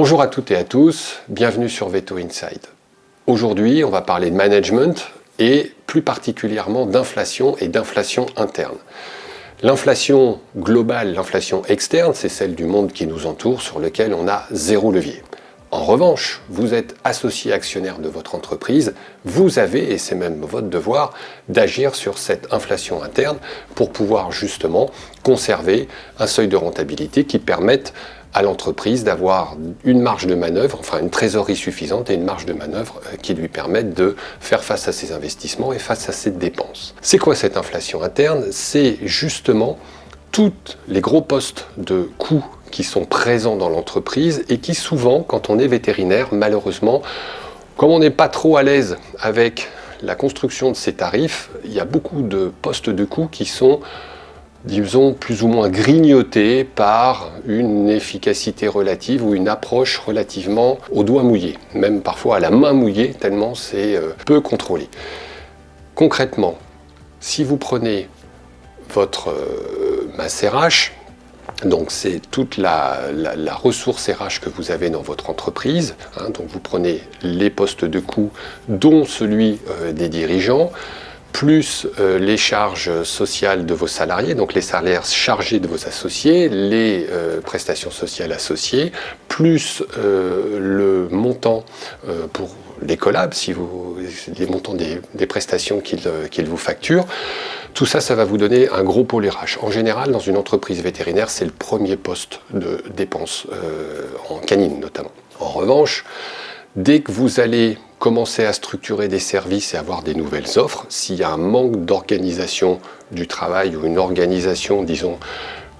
Bonjour à toutes et à tous, bienvenue sur Veto Inside. Aujourd'hui, on va parler de management et plus particulièrement d'inflation et d'inflation interne. L'inflation globale, l'inflation externe, c'est celle du monde qui nous entoure sur lequel on a zéro levier. En revanche, vous êtes associé actionnaire de votre entreprise, vous avez, et c'est même votre devoir, d'agir sur cette inflation interne pour pouvoir justement conserver un seuil de rentabilité qui permette à l'entreprise d'avoir une marge de manœuvre, enfin une trésorerie suffisante et une marge de manœuvre qui lui permettent de faire face à ses investissements et face à ses dépenses. C'est quoi cette inflation interne? C'est justement tous les gros postes de coûts qui sont présents dans l'entreprise et qui souvent, quand on est vétérinaire, malheureusement, comme on n'est pas trop à l'aise avec la construction de ces tarifs, il y a beaucoup de postes de coûts qui sont, disons, plus ou moins grignotés par une efficacité relative ou une approche relativement au doigt mouillé, même parfois à la main mouillée, tellement c'est peu contrôlé. Concrètement, si vous prenez votre masse RH, donc c'est toute la ressource RH que vous avez dans votre entreprise, donc vous prenez les postes de coûts, dont celui des dirigeants, plus les charges sociales de vos salariés, donc les salaires chargés de vos associés, les prestations sociales associées, plus le montant pour les collabs, les montants des prestations qu'ils vous facturent. Tout ça, ça va vous donner un gros pôle RH. En général, dans une entreprise vétérinaire, c'est le premier poste de dépenses, en canine notamment. En revanche, dès que vous allez commencer à structurer des services et avoir des nouvelles offres, s'il y a un manque d'organisation du travail ou une organisation, disons,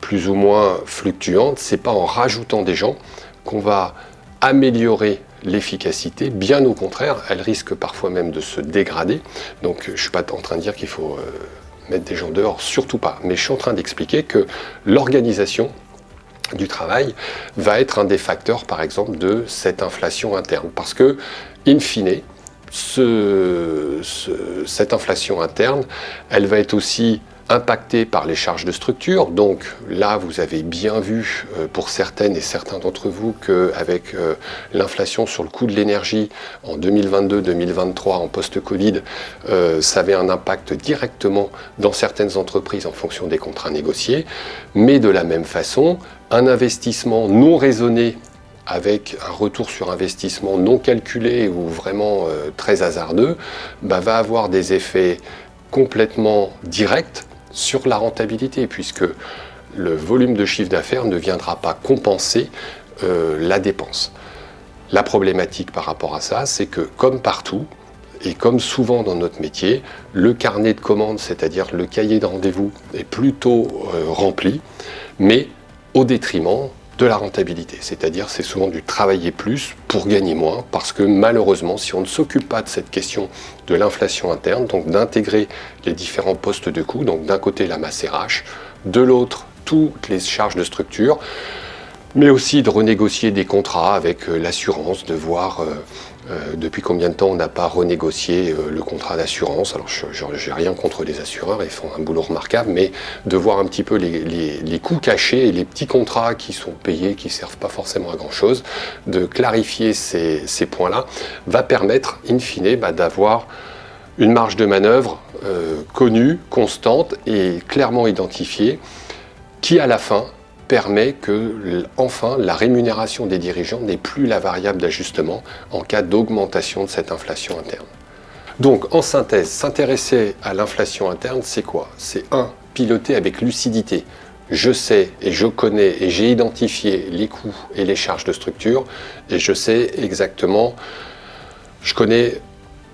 plus ou moins fluctuante, c'est pas en rajoutant des gens qu'on va améliorer l'efficacité, bien au contraire, elle risque parfois même de se dégrader. Donc je ne suis pas en train de dire qu'il faut mettre des gens dehors, surtout pas, mais je suis en train d'expliquer que l'organisation du travail va être un des facteurs, par exemple, de cette inflation interne. Parce que, in fine, cette inflation interne, elle va être aussi impactée par les charges de structure. Donc là, vous avez bien vu, pour certaines et certains d'entre vous, qu'avec l'inflation sur le coût de l'énergie en 2022-2023, en post-Covid, ça avait un impact directement dans certaines entreprises en fonction des contrats négociés. Mais de la même façon, un investissement non raisonné avec un retour sur investissement non calculé ou vraiment très hasardeux, va avoir des effets complètement directs sur la rentabilité, puisque le volume de chiffre d'affaires ne viendra pas compenser la dépense. La problématique par rapport à ça, c'est que comme partout, et comme souvent dans notre métier, le carnet de commandes, c'est-à-dire le cahier de rendez-vous, est plutôt rempli, mais au détriment de la rentabilité. C'est-à-dire c'est souvent du travailler plus pour gagner moins, parce que malheureusement, si on ne s'occupe pas de cette question de l'inflation interne, donc d'intégrer les différents postes de coûts, donc d'un côté la masse RH, de l'autre toutes les charges de structure, mais aussi de renégocier des contrats avec l'assurance, de voir depuis combien de temps on n'a pas renégocié le contrat d'assurance. Alors je n'ai rien contre les assureurs, ils font un boulot remarquable, mais de voir un petit peu les coûts cachés et les petits contrats qui sont payés, qui ne servent pas forcément à grand chose, de clarifier ces points-là, va permettre in fine d'avoir une marge de manœuvre connue, constante et clairement identifiée, qui à la fin permet que, enfin, la rémunération des dirigeants n'est plus la variable d'ajustement en cas d'augmentation de cette inflation interne. Donc, en synthèse, s'intéresser à l'inflation interne, c'est quoi? C'est piloter avec lucidité. Je sais et je connais et j'ai identifié les coûts et les charges de structure et je connais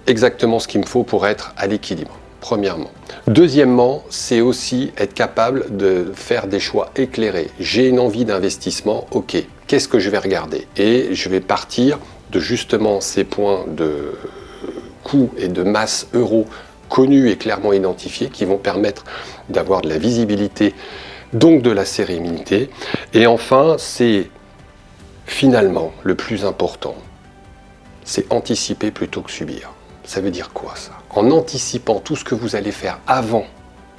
exactement ce qu'il me faut pour être à l'équilibre. Premièrement. Deuxièmement, c'est aussi être capable de faire des choix éclairés. J'ai une envie d'investissement, ok, qu'est-ce que je vais regarder? Et je vais partir de justement ces points de coût et de masse euro connus et clairement identifiés qui vont permettre d'avoir de la visibilité, donc de la sérénité. Et enfin, c'est finalement le plus important, c'est anticiper plutôt que subir. Ça veut dire quoi ça? En anticipant tout ce que vous allez faire avant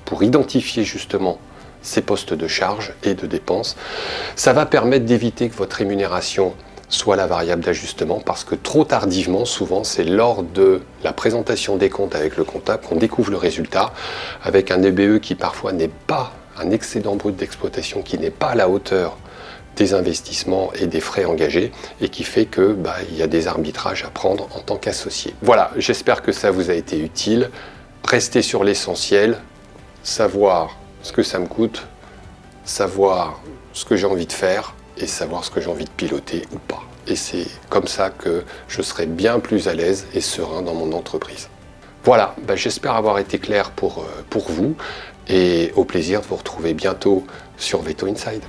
pour identifier justement ces postes de charge et de dépenses, ça va permettre d'éviter que votre rémunération soit la variable d'ajustement, parce que trop tardivement, souvent, c'est lors de la présentation des comptes avec le comptable qu'on découvre le résultat, avec un EBE qui parfois n'est pas un excédent brut d'exploitation, qui n'est pas à la hauteur des investissements et des frais engagés, et qui fait que il y a des arbitrages à prendre en tant qu'associé. Voilà, j'espère que ça vous a été utile. Restez sur l'essentiel, savoir ce que ça me coûte, savoir ce que j'ai envie de faire et savoir ce que j'ai envie de piloter ou pas. Et c'est comme ça que je serai bien plus à l'aise et serein dans mon entreprise. Voilà, j'espère avoir été clair pour vous et au plaisir de vous retrouver bientôt sur Veto Inside.